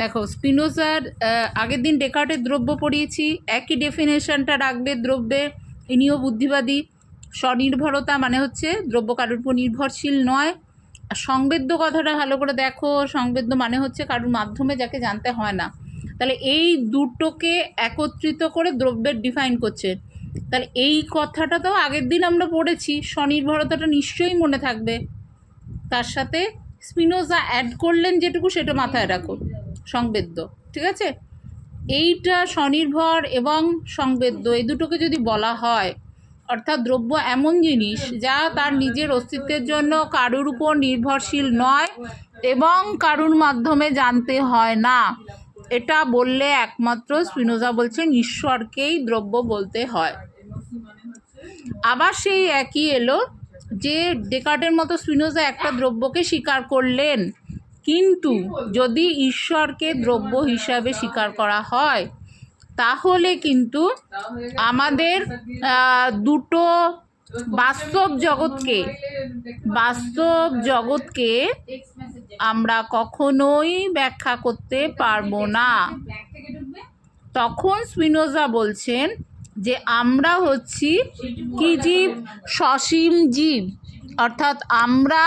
দেখো স্পিনোজার আগের দিন ডেকার্টের দ্রব্য পড়িয়েছি, একই ডেফিনেশনটা রাখবে দ্রব্যের। ইনিও বুদ্ধিবাদী। স্বনির্ভরতা মানে হচ্ছে দ্রব্য কারোর উপর নির্ভরশীল নয়। আর সংবেদ্য কথাটা ভালো করে দেখো, সংবেদ্য মানে হচ্ছে কারোর মাধ্যমে যাকে জানতে হয় না। তাহলে এই দুটোকে একত্রিত করে দ্রব্যের ডিফাইন করছে। তাহলে এই কথাটা তো আগের দিন আমরা পড়েছি, স্বনির্ভরতাটা নিশ্চয়ই মনে থাকবে। তার সাথে স্পিনোজা অ্যাড করলেন যেটুকু সেটা মাথায় রাখো, সংবেদ্য। ঠিক আছে, এইটা স্বনির্ভর এবং সংবেদ্য এই দুটোকে যদি বলা হয়, অর্থাৎ দ্রব্য এমন জিনিস যা তার নিজের অস্তিত্বের জন্য কারুর উপর নির্ভরশীল নয় এবং কারুর মাধ্যমে জানতে হয় না, এটা বললে একমাত্র স্পিনোজা বলছেন ঈশ্বরকেই দ্রব্য বলতে হয়। আবার সেই একই এলো যে ডেকার্টের মতো স্পিনোজা একটা দ্রব্যকে স্বীকার করলেন, কিন্তু যদি ঈশ্বরকে দ্রব্য হিসাবে স্বীকার করা হয় তাহলে কিন্তু আমাদের দুটো বাস্তব জগৎকে আমরা কখনোই ব্যাখ্যা করতে পারবো না। তখন স্পিনোজা বলছেন যে আমরা হচ্ছি কি জীব? সসীম জীব। অর্থাৎ আমরা,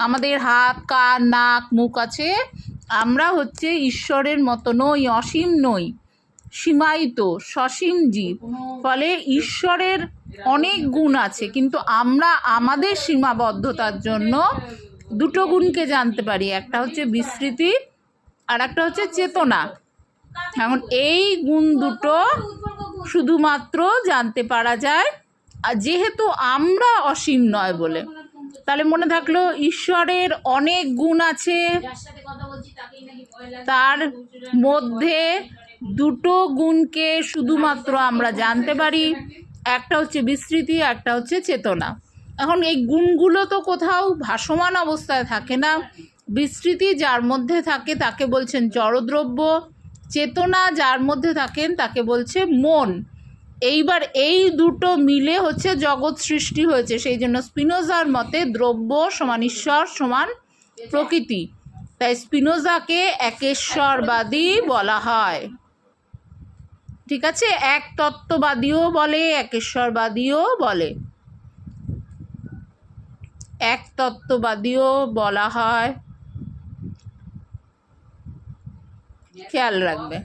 আমাদের হাত, কান, নাক, মুখ আছে, আমরা হচ্ছে ঈশ্বরের মতো নই, অসীম নই, সীমায়িত সসীম জীব। ফলে ঈশ্বরের অনেক গুণ আছে, কিন্তু আমরা আমাদের সীমাবদ্ধতার জন্য দুটো গুণকে জানতে পারি, একটা হচ্ছে বিস্মৃতি আর একটা হচ্ছে চেতনা। এখন এই গুণ দুটো শুধুমাত্র জানতে পারা যায় আর যেহেতু আমরা অসীম নয় বলে। তাহলে মনে থাকলো ঈশ্বরের অনেক গুণ আছে, তার মধ্যে দুটো গুণকে শুধুমাত্র আমরা জানতে পারি, একটা হচ্ছে বিস্মৃতি, একটা হচ্ছে চেতনা। এখন এই গুণগুলো তো কোথাও ভাসমান অবস্থায় থাকে না। বিস্মৃতি যার মধ্যে থাকে তাকে বলছেন জড়দ্রব্য, চেতনা যার মধ্যে থাকেন তাকে বলছে মন। এইবার এই দুটো মিলে হচ্ছে জগৎ সৃষ্টি হয়েছে। সেই জন্য স্পিনোজার মতে দ্রব্য সমান ঈশ্বর সমান প্রকৃতি। তাই স্পিনোজাকে একেশ্বরবাদী বলা হয়। ঠিক আছে, এক তত্ত্ববাদীও বলে, একেশ্বরবাদীও বলে, এক তত্ত্ববাদীও বলা হয়। খেয়াল রাখবে।